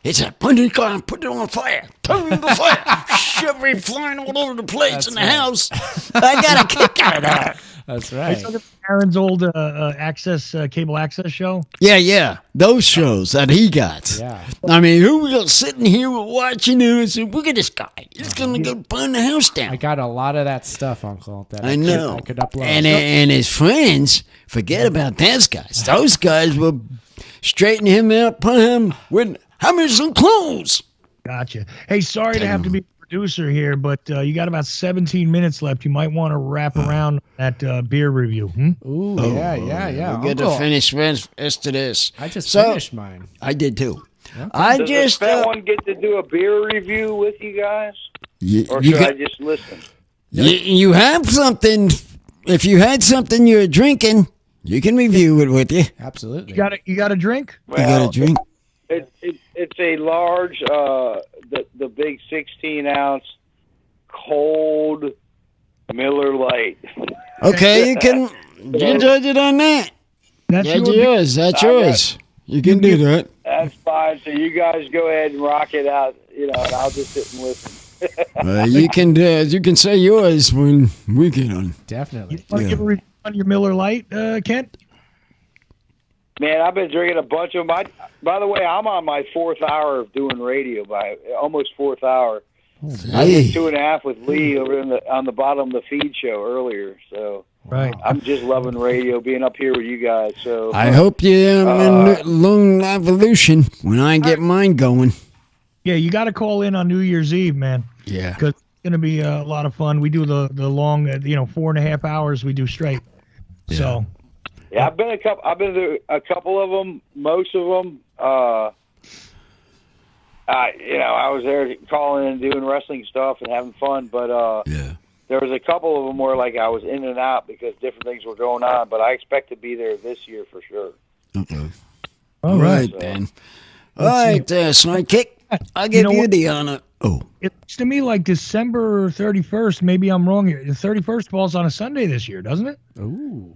It's a put it on fire, turn it on fire, shivering, flying all over the place in the house. I got a kick out of that. That's right. Aaron's old cable access show. Yeah, those shows that he got. Yeah. I mean, who was sitting here watching him and said, "Look at this guy! He's gonna go burn the house down." I got a lot of that stuff, Uncle. That I know. I could upload. And his friends, forget about those guys. Those guys will straighten him out, put him with some clothes. Gotcha. Hey, sorry to have to be a producer here, but you got about 17 minutes left. You might want to wrap around that beer review. Ooh, yeah. We'll get to finish rest of this. I just finished mine. I did too. Okay. Does the fat one get to do a beer review with you guys? Or should I just listen? You have something. If you had something you're drinking, you can review it with you. Absolutely. You got a drink? You got a drink? It's a large, the big 16-ounce cold Miller Lite. Okay, you can judge it on that. That's yours. That's yours. You can do that. That's fine. So you guys go ahead and rock it out, and I'll just sit and listen. You can say yours when we get on. Definitely. You want to give a review on your Miller Lite, Kent? Man, I've been drinking a bunch of them. By the way, I'm on my 4th hour of doing radio, almost 4th hour. I did 2.5 with Lee over on the bottom of the feed show earlier. So right, I'm just loving radio, being up here with you guys. So I hope you're in long evolution when I get mine going. Yeah, you got to call in on New Year's Eve, man. Yeah, because it's going to be a lot of fun. We do the long, 4.5 hours we do straight. Yeah. So. Yeah, I've been to a couple of them. Most of them, I was there calling and doing wrestling stuff and having fun. But there was a couple of them where I was in and out because different things were going on. But I expect to be there this year for sure. Okay. All right, then. All right, Sidekick. I'll give you the honor. Oh, it looks to me like December 31st. Maybe I'm wrong here. The 31st falls on a Sunday this year, doesn't it? Ooh.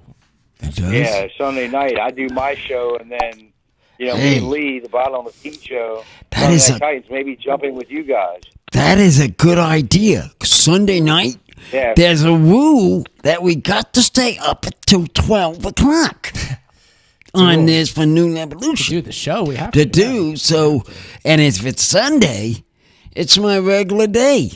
It does? Yeah, Sunday night. I do my show, and then, me and Lee, the bottom of the feed show, Titans, maybe jump in with you guys. That is a good idea. Sunday night, there's a rule that we got to stay up until 12 o'clock on this for New Evolution. To do the show, we have to do. So, and if it's Sunday, it's my regular day.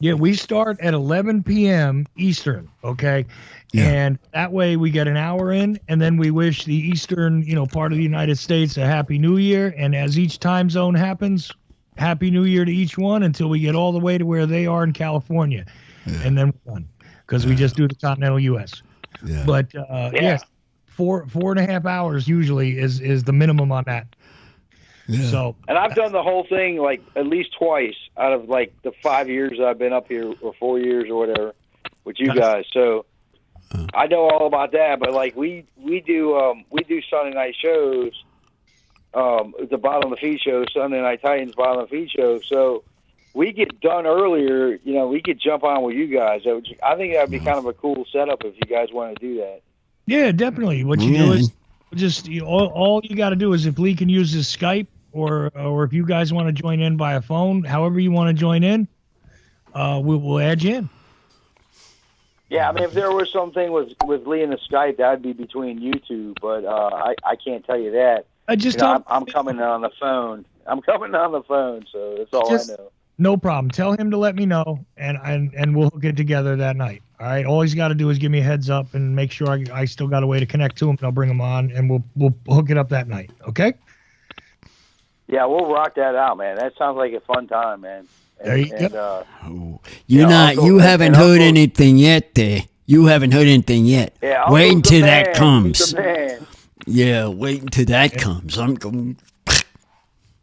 Yeah, we start at 11 p.m. Eastern, okay? Yeah. And that way we get an hour in, and then we wish the eastern, part of the United States a Happy New Year. And as each time zone happens, Happy New Year to each one until we get all the way to where they are in California. Yeah. And then we're done because we just do the continental U.S. Yeah. But, yes, 4.5 hours usually is the minimum on that. Yeah. So, and I've done the whole thing at least twice out of the 5 years I've been up here, or 4 years or whatever, with you guys. So I know all about that. But we do Sunday night shows, the bottom of the feed show, Sunday Night Titans bottom of the feed show. So we get done earlier. We could jump on with you guys. I think that'd be kind of a cool setup if you guys want to do that. Yeah, definitely. What you do is just all you got to do is if Lee can use his Skype. Or if you guys want to join in by a phone, however you want to join in, we'll add you in. Yeah, I mean, if there was something with Lee and the Skype, that'd be between you two. But I can't tell you that. I'm coming on the phone. So that's all I know. No problem. Tell him to let me know, and we'll get together that night. All right. All he's got to do is give me a heads up and make sure I still got a way to connect to him, and I'll bring him on, and we'll hook it up that night. Okay. Yeah, we'll rock that out, man. That sounds like a fun time, man. There you go. You haven't heard anything yet there. You haven't heard anything yet. Yeah, wait until that comes. Yeah, wait until that comes. I'm going.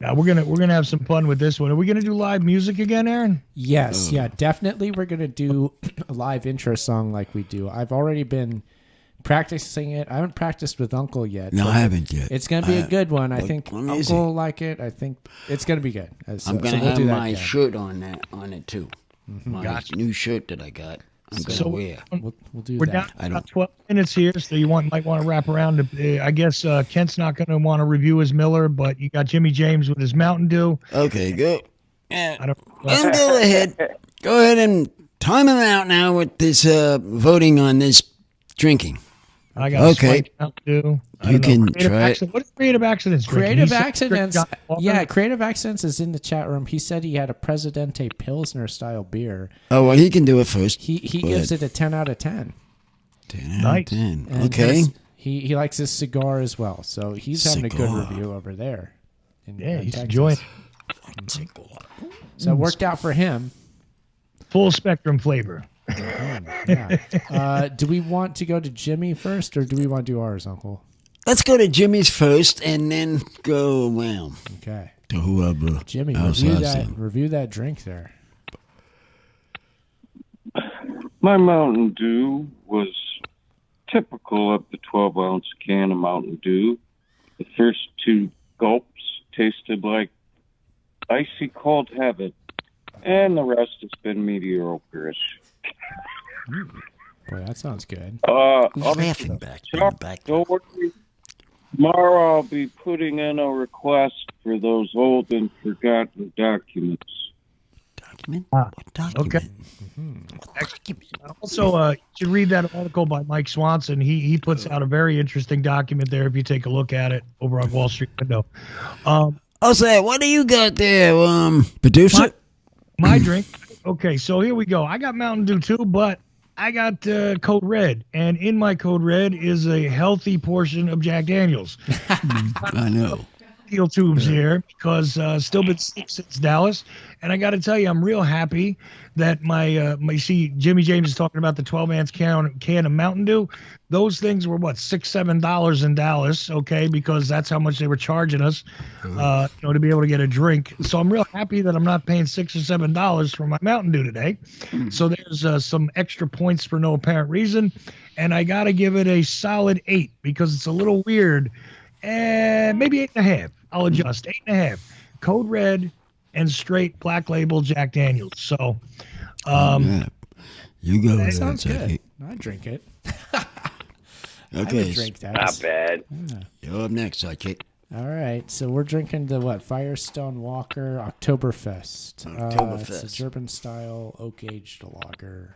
Now we're gonna have some fun with this one. Are we gonna do live music again, Aaron? Yes, definitely. We're gonna do a live intro song like we do. I've already been practicing it. I haven't practiced with Uncle yet. No, I haven't yet. It's going to be a good one. I think Uncle will like it. I think it's going to be good. I'm going to have my shirt on it too. Mm-hmm. My new shirt that I got. So we'll do we're that. down about 12 minutes here, so you might want to wrap around. I guess Kent's not going to want to review his Miller, but you got Jimmy James with his Mountain Dew. Okay, go. Yeah. Let's go ahead. Go ahead and time him out now with this voting on this drinking. I got Mountain Dew. You can try it. What is Creative Accidents? Creative Accidents. Yeah, Creative Accidents is in the chat room. He said he had a Presidente Pilsner style beer. Oh, well, he can do it first. He gives it a 10 out of 10. 10 out of 10. And Okay. He likes his cigar as well, so he's having a good review over there. He's enjoying it. So it worked out for him. Full spectrum flavor. Yeah. Do we want to go to Jimmy first, or do we want to do ours, Uncle? Let's go to Jimmy's first, and then go around. Okay. To whoever. Jimmy, else review that drink there. My Mountain Dew was typical of the 12-ounce can of Mountain Dew. The first 2 gulps tasted like icy cold heaven, and the rest has been mediocre-ish. Boy, that sounds good. He's laughing back. Don't worry. Tomorrow I'll be putting in a request for those old and forgotten documents. What document? Okay. Also, you should read that article by Mike Swanson. He puts out a very interesting document there if you take a look at it over on Wall Street Window. I'll say, what do you got there, producer? My drink. Okay, so here we go. I got Mountain Dew too, but I got Code Red, and in my Code Red is a healthy portion of Jack Daniels. I know. Steel tubes here because still been sick since Dallas, and I got to tell you, I'm real happy that my Jimmy James is talking about the 12-ounce can of Mountain Dew. Those things were what $6-7 in Dallas, okay, because that's how much they were charging us, to be able to get a drink. So I'm real happy that I'm not paying $6 or $7 for my Mountain Dew today. So there's some extra points for no apparent reason, and I got to give it a solid 8 because it's a little weird. Maybe 8.5. I'll adjust 8.5. Code Red and straight Black Label Jack Daniels. So, you go. That sounds good. I drink it. Okay, I would drink that. Not bad. Yeah. You're up next, sidekick. All right, so we're drinking the Firestone Walker Oktoberfest. It's a German style oak aged lager,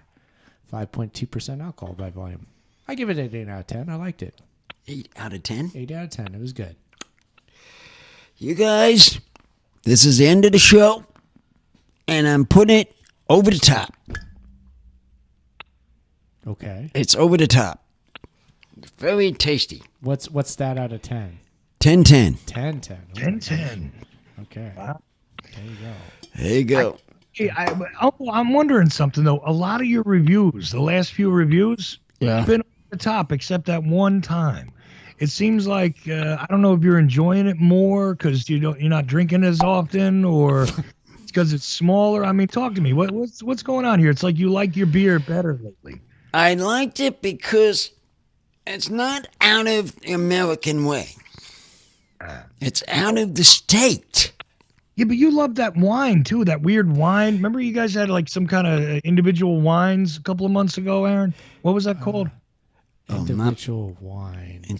5.2% alcohol by volume. I give it an 8 out of 10. I liked it. 8 out of 10? 8 out of 10. It was good. You guys, this is the end of the show, and I'm putting it over the top. Okay. It's over the top. Very tasty. What's that out of 10? 10-10. 10-10. 10-10. Okay. Wow. There you go. There you go. I'm wondering something, though. A lot of your reviews, the last few reviews, have been over the top, except that one time. It seems like I don't know if you're enjoying it more because you're not drinking as often, or it's because it's smaller. I mean, talk to me. What's going on here? It's like you like your beer better lately. I liked it because it's not out of the American way. It's out of the state. Yeah, but you love that wine too. That weird wine. Remember, you guys had like some kind of individual wines a couple of months ago, Aaron. What was that called? Individual wine. A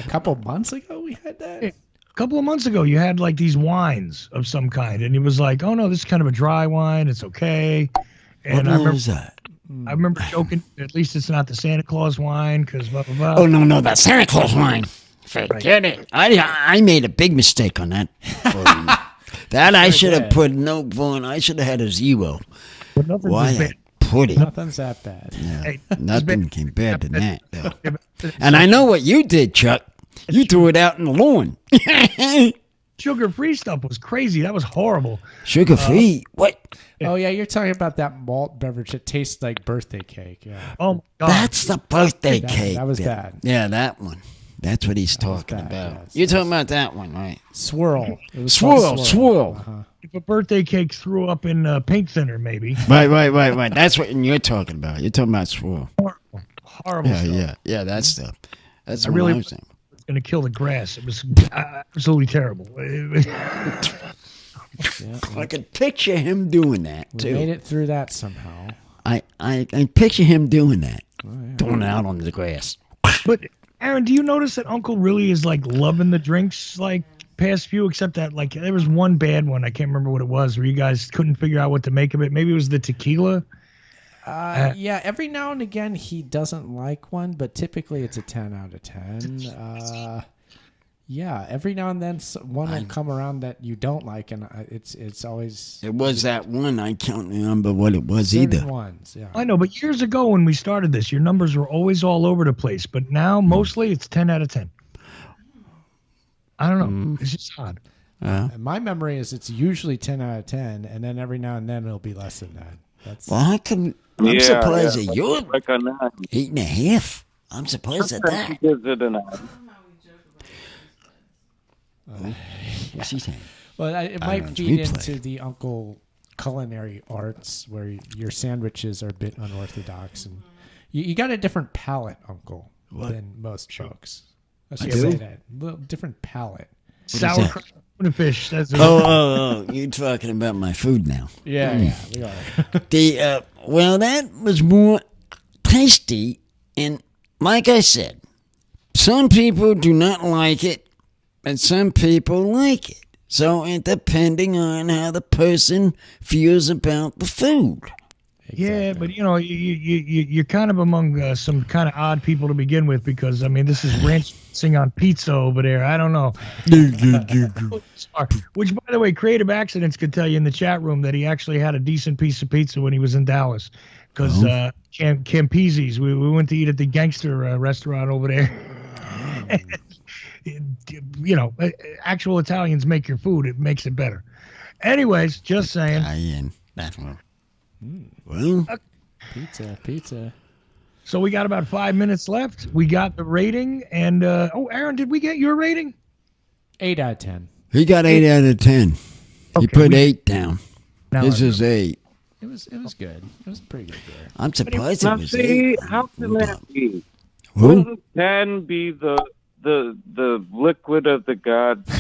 couple months ago we had that. A couple of months ago you had like these wines of some kind, and it was like, oh no, this is kind of a dry wine. It's okay. And what was that? I remember joking. At least it's not the Santa Claus wine, because blah blah blah. Oh no, that Santa Claus wine. Forget it. I made a big mistake on that. That I should have put no one. I should have had a 0. Why I put it? Nothing's that bad. Yeah, hey, nothing compared to that, though. And I know what you did, Chuck. You threw it out in the lawn. Sugar-free stuff was crazy. That was horrible. Sugar-free? What? Oh, yeah, you're talking about that malt beverage. It tastes like birthday cake. Yeah. Oh, my God. That's the birthday cake. That was bad. Yeah, that one. That's what he's talking about. Yes. You're talking about that one, right? Swirl. It was swirl. Uh-huh. If a birthday cake threw up in paint thinner, maybe. Right. That's what you're talking about. You're talking about swirl. Horrible stuff. Yeah, that stuff. That's what really I'm saying. It's going to kill the grass. It was absolutely terrible. I could picture him doing that, too. We made it through that somehow. I I picture him doing that, throwing it out on the grass. But Aaron, do you notice that Uncle really is like loving the drinks like past few? Except that like there was one bad one, I can't remember what it was, where you guys couldn't figure out what to make of it. Maybe it was the tequila. Yeah, every now and again he doesn't like one, but typically it's a 10 out of 10. Yeah, every now and then one will come around that you don't like, and it's always... It was that one, I can't remember what it was certain either. Ones, yeah. I know, but years ago when we started this, your numbers were always all over the place, but now mostly it's 10 out of 10. I don't know. It's just odd. And my memory is it's usually 10 out of 10, and then every now and then it'll be less than that. Well, how come... I'm surprised that you're like a 9. 8.5. I'm surprised at that. He gives it a 9. What's he saying? Well, it might feed into the Uncle culinary arts where your sandwiches are a bit unorthodox, and you got a different palate, Uncle, than most folks. Let's just say that. A little different palate. Sauerkraut and fish. Oh, you're talking about my food now. Yeah, we are. Well, that was more tasty, and like I said, some people do not like it, and some people like it. So it depending on how the person feels about the food. Exactly. Yeah, but you know, you're kind of among some kind of odd people to begin with, because I mean, this is ranching on pizza over there. I don't know. Which, by the way, Creative Accidents could tell you in the chat room that he actually had a decent piece of pizza when he was in Dallas, because Campese's, we went to eat at the gangster restaurant over there. You know, actual Italians make your food; it makes it better. Anyways, just saying. Italian. That's one. Well, pizza. So we got about 5 minutes left. We got the rating, and Aaron, did we get your rating? 8 out of 10. He got 8 out of 10. Okay, he put 8 down. This is 8. It was good. It was a pretty good beer. I'm surprised Now, it was see, 8. how can that be? Who? Wouldn't 10 be the liquid of the gods?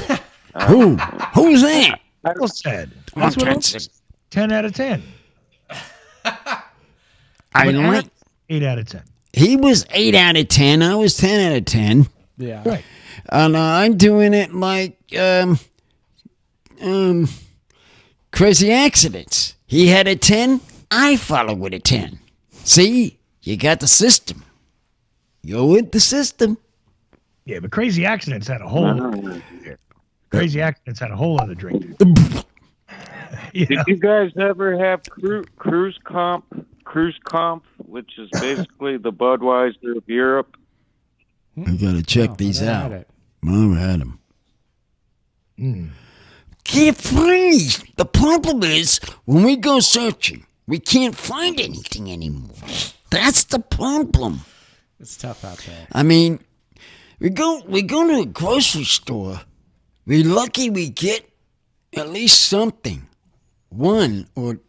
Who? Who's that? Well said. That's what I'm saying. 10 out of 10. I like 8 out of 10. He was 8 out of 10. I was 10 out of 10. Yeah. Right. And I'm doing it like Crazy Accidents. He had a 10. I follow with a 10. See, you got the system. Go with the system. Yeah, but Crazy Accidents had a whole other Crazy Accidents had a whole other drink. Did you guys ever have Cruise Comp, which is basically the Budweiser of Europe? I gotta check these out. Never had them. Can't find these. The problem is, when we go searching, we can't find anything anymore. That's the problem. It's tough out there. I mean, we go to a grocery store. We're lucky we get at least something, one or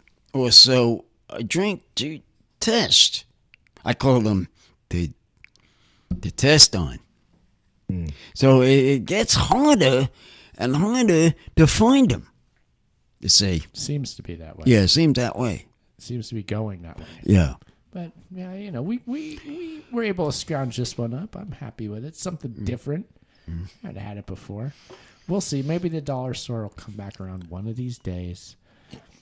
so, a drink to test. I call them the test on. So it gets harder and harder to find them. To say seems to be that way. Yeah, it seems that way. It seems to be going that way. Yeah. But yeah, you know, we were able to scrounge this one up. I'm happy with it. Something different. I'd had it before. We'll see. Maybe the dollar store will come back around one of these days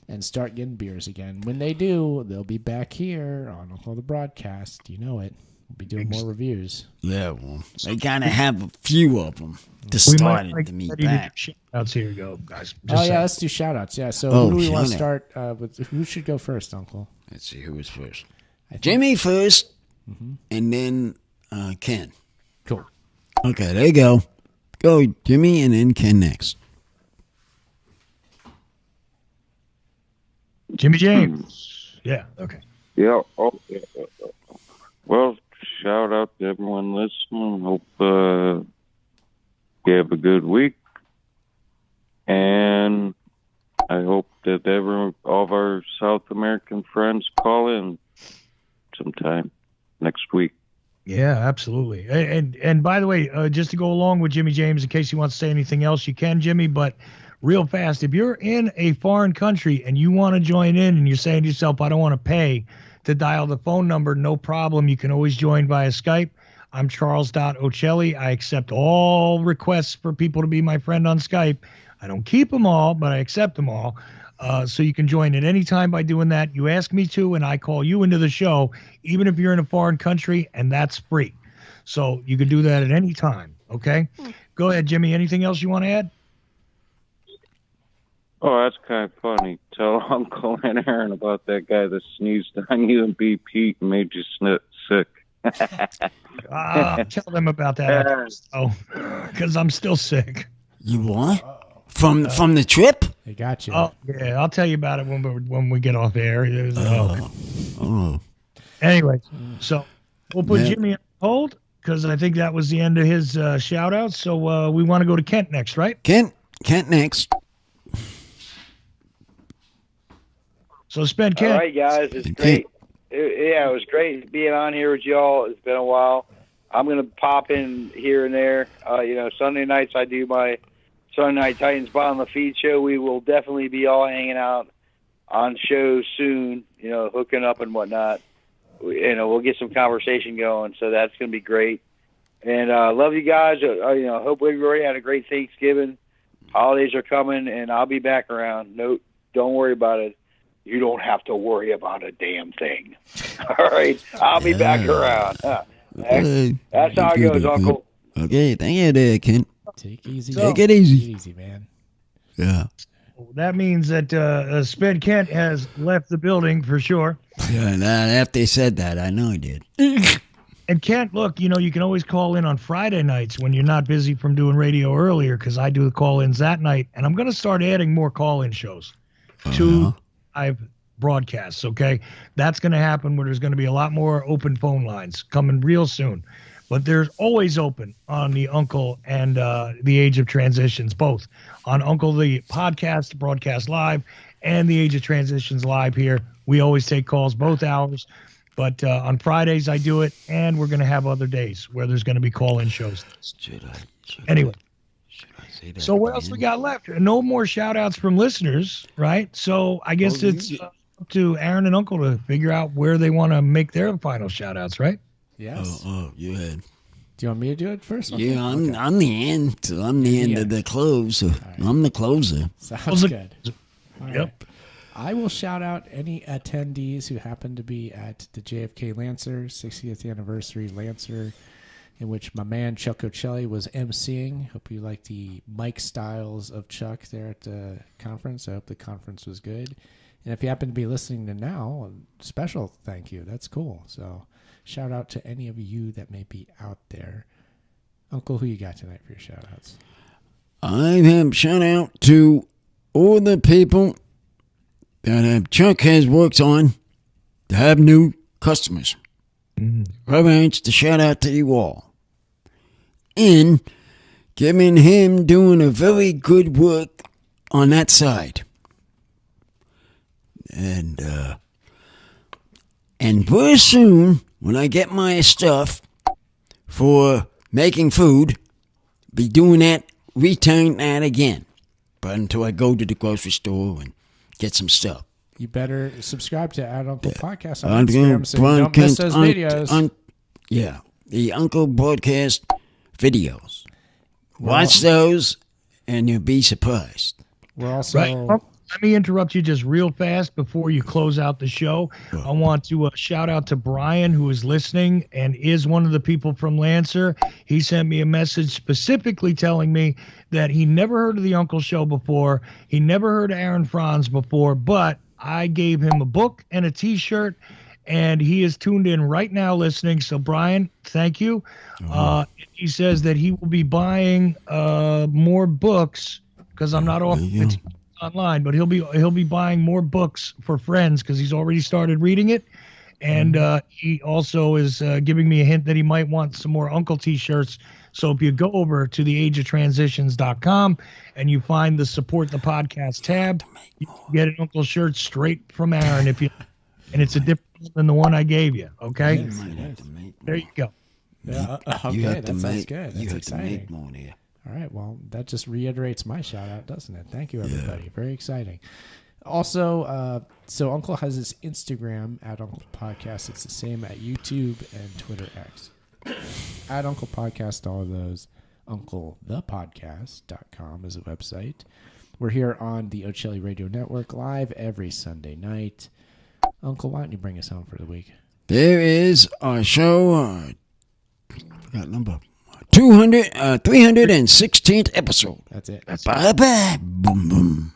and start getting beers again. When they do, they'll be back here on Uncle the Broadcast. You know it. We'll be doing more reviews. Yeah, well, they kind of have a few of them to start it to meet back. Shout-outs here, go guys. Let's do shout-outs. Yeah, so who do we want to start with? Who should go first, Uncle? Let's see who was first. Jimmy first, and then Ken. Cool. Okay, there you go. Go Jimmy, and then Ken next. Jimmy James. Yeah, okay. Yeah. Oh, yeah. Well, shout out to everyone listening. Hope you have a good week. And I hope that all of our South American friends call in sometime next week. Yeah, absolutely. And by the way, just to go along with Jimmy James, in case you want to say anything else, you can, Jimmy, but real fast, if you're in a foreign country and you want to join in and you're saying to yourself, I don't want to pay to dial the phone number, no problem. You can always join via Skype. I'm Charles.Ocelli. I accept all requests for people to be my friend on Skype. I don't keep them all, but I accept them all. So you can join at any time by doing that. You ask me to, and I call you into the show, even if you're in a foreign country, and that's free. So you can do that at any time, okay? Go ahead, Jimmy. Anything else you want to add? Oh, that's kind of funny. Tell Uncle and Aaron about that guy that sneezed on you and BP and made you sick. Tell them about that. Oh, because I'm still sick. You what? From the trip? They got you. Oh, yeah. I'll tell you about it when we get off air. Anyway, so we'll put Jimmy on hold because I think that was the end of his shout out. So we want to go to Kent next, right? Kent next. So spend Kent. All right, guys. It's great. It was great being on here with y'all. It's been a while. I'm going to pop in here and there. Sunday nights I do my Sunday Night Titans Bottom of the Feed show. We will definitely be all hanging out on shows soon, hooking up and whatnot. We'll get some conversation going, so that's going to be great. And love you guys. Hope everybody had a great Thanksgiving. Holidays are coming, and I'll be back around. No, don't worry about it. You don't have to worry about a damn thing. All right, I'll be back around. That's how it goes, Uncle. Okay, thank you there, Kent. Take it easy. Take it easy. Easy, man. Yeah. That means that Sped Kent has left the building for sure. Yeah, and after they said that, I know he did. And Kent, look, you can always call in on Friday nights when you're not busy from doing radio earlier because I do the call-ins that night. And I'm going to start adding more call-in shows to live broadcasts, okay? That's going to happen where there's going to be a lot more open phone lines coming real soon. But there's always open on the Uncle and the Age of Transitions, both on Uncle the podcast, broadcast live, and the Age of Transitions live here. We always take calls both hours. But on Fridays I do it, and we're going to have other days where there's going to be call-in shows. Anyway. So what else we got left? No more shout-outs from listeners, right? So I guess it's up to Aaron and Uncle to figure out where they want to make their final shout-outs, right? Yes. You had. Do you want me to do it first? Yeah, I'm the end. So I'm the end of the close. So right. I'm the closer. Sounds good. All yep. Right. I will shout out any attendees who happen to be at the JFK Lancer 60th anniversary Lancer, in which my man Chuck Ocelli was emceeing. Hope you like the mic styles of Chuck there at the conference. I hope the conference was good. And if you happen to be listening to now, a special thank you. That's cool. So shout out to any of you that may be out there. Uncle, who you got tonight for your shout outs? I have shout out to all the people that Chuck has worked on to have new customers. I want to shout out to you all. In giving him doing a very good work on that side. And very soon, when I get my stuff for making food, be doing that, return that again. But until I go to the grocery store and get some stuff. You better subscribe to Ad Uncle Podcast on Instagram so you don't miss those videos. The Uncle Broadcast videos. Watch those, and you'll be surprised. We're also... Right. Let me interrupt you just real fast before you close out the show. I want to shout out to Brian, who is listening and is one of the people from Lancer. He sent me a message specifically telling me that he never heard of the Uncle Show before. He never heard of Aaron Franz before, but I gave him a book and a T-shirt, and he is tuned in right now listening. So, Brian, thank you. He says that he will be buying more books because I'm not offering it online, but he'll be buying more books for friends because he's already started reading it. And he also is giving me a hint that he might want some more Uncle T-shirts. So if you go over to theageoftransitions.com and you find the Support the Podcast tab, you can get an Uncle shirt straight from Aaron and it's a different one than the one I gave you. Okay, there you go. Yeah, okay, that sounds good. That's exciting. More here. All right, well, that just reiterates my shout out, doesn't it? Thank you, everybody. Very exciting. Also, so Uncle has his Instagram at Uncle Podcast. It's the same at YouTube and Twitter X. At Uncle Podcast, all of those. UncleThePodcast.com is a website. We're here on the Ocelli Radio Network live every Sunday night. Uncle, why don't you bring us home for the week? There is our show, I forgot number, 316th episode. That's it. Bye-bye. Boom, boom.